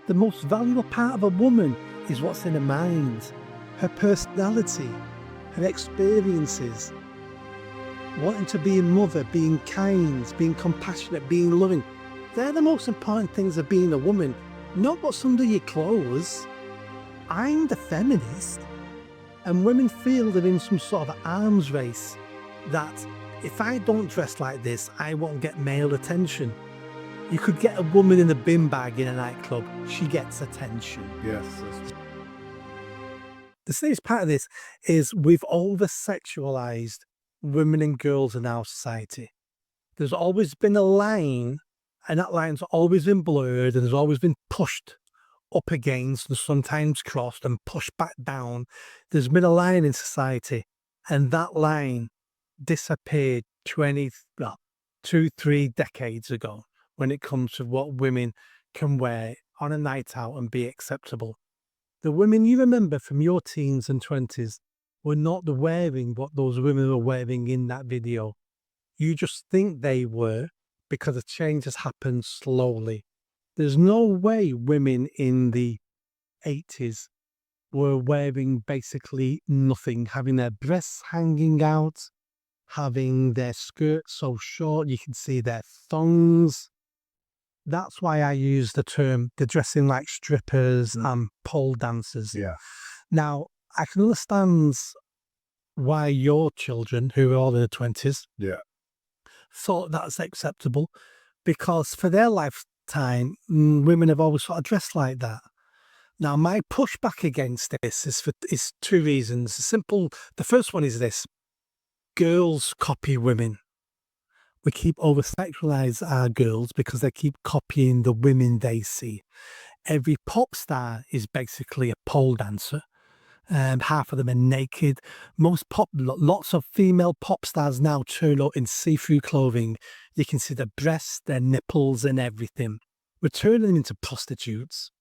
The most valuable part of a woman is what's in her mind, her personality, her experiences. Wanting to be a mother, being kind, being compassionate, being loving. They're the most important things of being a woman, not what's under your clothes. I'm the feminist, and women feel they're in some sort of arms race that if I don't dress like this, I won't get male attention. You could get a woman in a bin bag in a nightclub, she gets attention. Yes. The serious part of this is we've over-sexualized women and girls in our society. There's always been a line, and that line's always been blurred, and there's always been pushed up against and sometimes crossed and pushed back down. There's been a line in society, and that line disappeared 2-3 decades ago when it comes to what women can wear on a night out and be acceptable. The women you remember from your teens and 20s were not wearing what those women were wearing in that video. You just think they were because a change has happened slowly. There's no way women in the 80s were wearing basically nothing, having their breasts hanging out, having their skirts so short you can see their thongs. That's why I use the term they're dressing like strippers and pole dancers. Yeah. Now, I can understand why your children, who are all in their 20s, thought that's acceptable, because for their lifetime, women have always sort of dressed like that. Now, my pushback against this is two reasons. The first one is this: girls copy women. We keep over-sexualize our girls because they keep copying the women they see. Every pop star is basically a pole dancer. Half of them are naked. Lots of female pop stars now turn up in see-through clothing. You can see their breasts, their nipples and everything. We're turning them into prostitutes.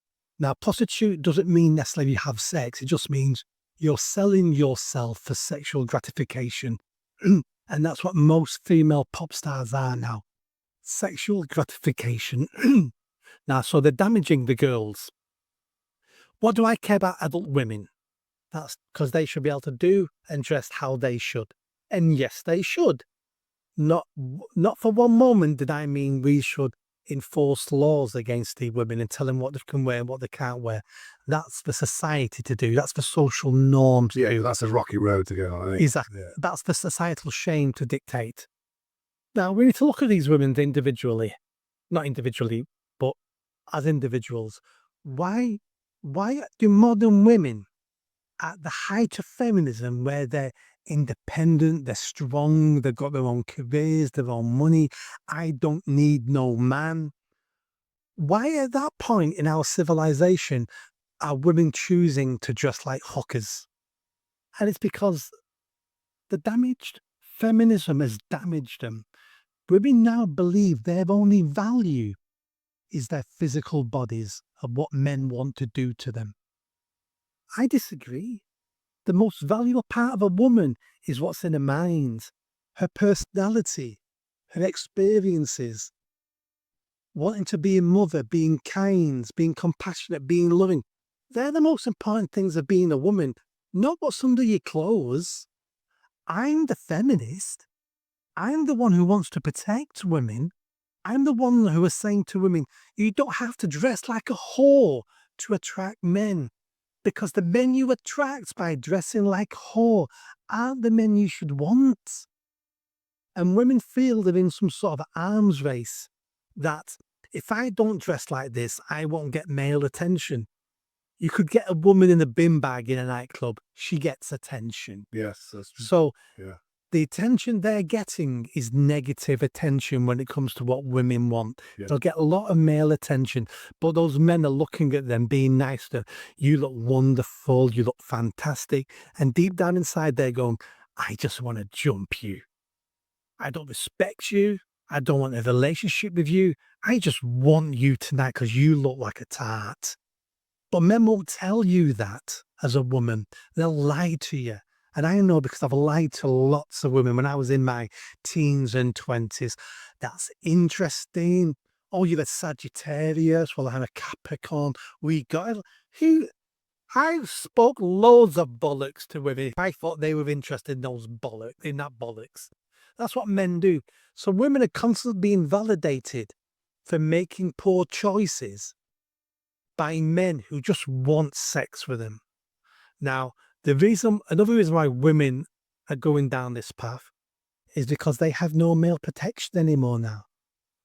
Now, prostitute doesn't mean necessarily you have sex. It just means you're selling yourself for sexual gratification. And that's what most female pop stars are now. Sexual gratification. Now, so they're damaging the girls. What do I care about adult women? That's because they should be able to do and dress how they should. And yes, they should. Not for one moment did I mean we should enforce laws against the women and tell them what they can wear and what they can't wear. That's for society to do. That's for social norms. Yeah, that's a rocky road to go on, I think. Exactly. Yeah. That's the societal shame to dictate. Now, we need to look at these women individually. Not individually, but as individuals. Why do modern women at the height of feminism, where they're independent, they're strong, they've got their own careers, their own money, I don't need no man. Why at that point in our civilization are women choosing to dress like hookers? And it's because feminism has damaged them. Women now believe their only value is their physical bodies and what men want to do to them. I disagree. The most valuable part of a woman is what's in her mind, her personality, her experiences. Wanting to be a mother, being kind, being compassionate, being loving. They're the most important things of being a woman, not what's under your clothes. I'm the feminist. I'm the one who wants to protect women. I'm the one who is saying to women, you don't have to dress like a whore to attract men. Because the men you attract by dressing like a whore aren't the men you should want. And women feel they're in some sort of arms race that if I don't dress like this, I won't get male attention. You could get a woman in a bin bag in a nightclub, she gets attention. Yes, that's true. So Yeah. the attention they're getting is negative attention when it comes to what women want. Yeah. They'll get a lot of male attention, but those men are looking at them, being nice to them. You look wonderful, you look fantastic. And deep down inside, they're going, I just want to jump you. I don't respect you. I don't want a relationship with you. I just want you tonight because you look like a tart. But men won't tell you that as a woman. They'll lie to you. And I know because I've lied to lots of women when I was in my teens and 20s. That's interesting. oh, you're a Sagittarius, well, I'm a Capricorn, we got it. I spoke loads of bollocks to women if I thought they were interested in that bollocks. That's what men do. So women are constantly being validated for making poor choices by men who just want sex with them. Now, another reason why women are going down this path is because they have no male protection anymore now.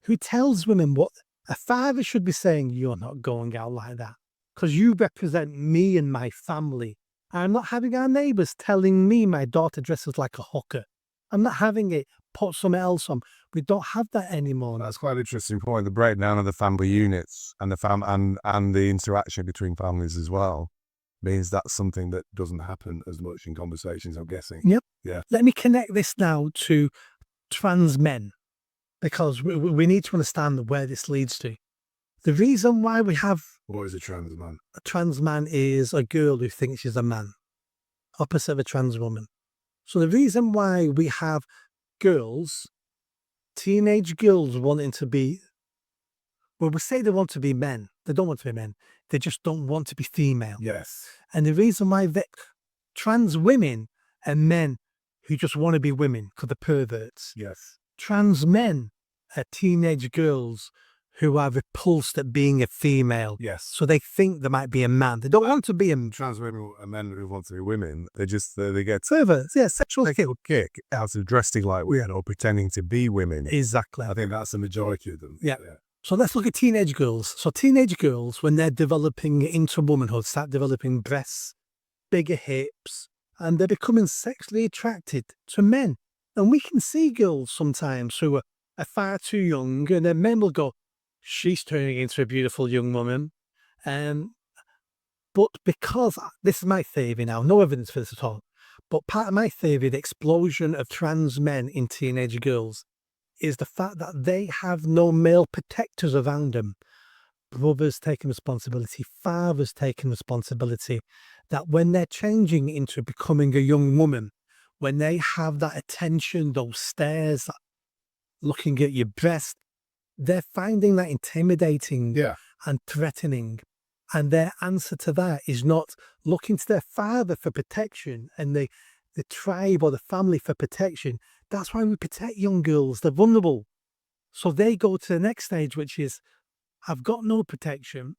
Who tells women what a father should be saying? You're not going out like that because you represent me and my family. I'm not having our neighbors telling me my daughter dresses like a hooker. I'm not having it put something else on. We don't have that anymore. That's quite an interesting point. The breakdown of the family units and and the interaction between families as well means that's something that doesn't happen as much in conversations, I'm guessing. Yep. Yeah. Let me connect this now to trans men, because we need to understand where this leads to. The reason why we have... What is a trans man? A trans man is a girl who thinks she's a man, opposite of a trans woman. So the reason why we have teenage girls wanting to be... Well, we say they want to be men. They don't want to be men. They just don't want to be female. Yes. And the reason why trans women are men who just want to be women because they're perverts. Yes. Trans men are teenage girls who are repulsed at being a female. Yes. So they think they might be a man. They don't want to be a... Trans women are men who want to be women. They get perverts. Yeah, sexual kick out of dressing like women or pretending to be women. Exactly. I think that's the majority of them. Yeah. So let's look at teenage girls. So teenage girls, when they're developing into womanhood, start developing breasts, bigger hips, and they're becoming sexually attracted to men. And we can see girls sometimes who are far too young, and then men will go, she's turning into a beautiful young woman. But because, this is my theory now, no evidence for this at all, but part of my theory, the explosion of trans men in teenage girls, is the fact that they have no male protectors around them. Brothers taking responsibility, fathers taking responsibility, that when they're changing into becoming a young woman, when they have that attention, those stares, looking at your breast, they're finding that intimidating and threatening. And their answer to that is not looking to their father for protection and the tribe or the family for protection. That's why we protect young girls. They're vulnerable. So they go to the next stage, which is, I've got no protection.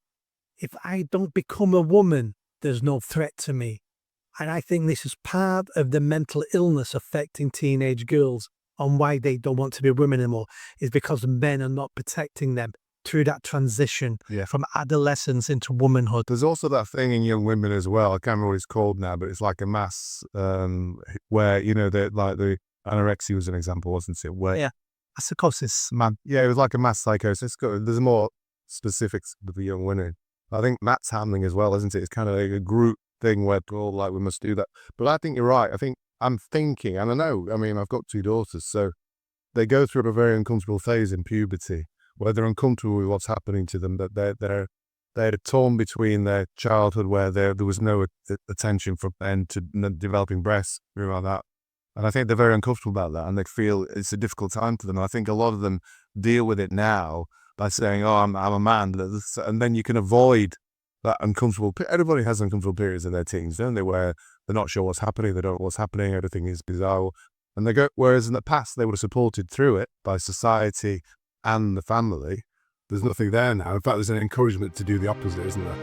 If I don't become a woman, there's no threat to me. And I think this is part of the mental illness affecting teenage girls on why they don't want to be women anymore, is because men are not protecting them through that transition from adolescence into womanhood. There's also that thing in young women as well. I can't remember what it's called now, but it's like a mass where, the anorexia was an example, wasn't it? Where psychosis. It was like a mass psychosis. There's more specifics with the young women. I think Matt's handling as well, isn't it? It's kind of like a group thing where we're all like, we must do that. But I think you're right. I'm thinking, and I know, I've got 2 daughters, so they go through a very uncomfortable phase in puberty where they're uncomfortable with what's happening to them, that they're torn between their childhood where there was no attention from men to developing breasts, something like that. And I think they're very uncomfortable about that, and they feel it's a difficult time for them. And I think a lot of them deal with it now by saying, oh, I'm a man. And then you can avoid that uncomfortable... Everybody has uncomfortable periods in their teens, don't they, where they're not sure what's happening, they don't know what's happening, everything is bizarre. And they go, whereas in the past, they were supported through it by society and the family. There's nothing there now. In fact, there's an encouragement to do the opposite, isn't there?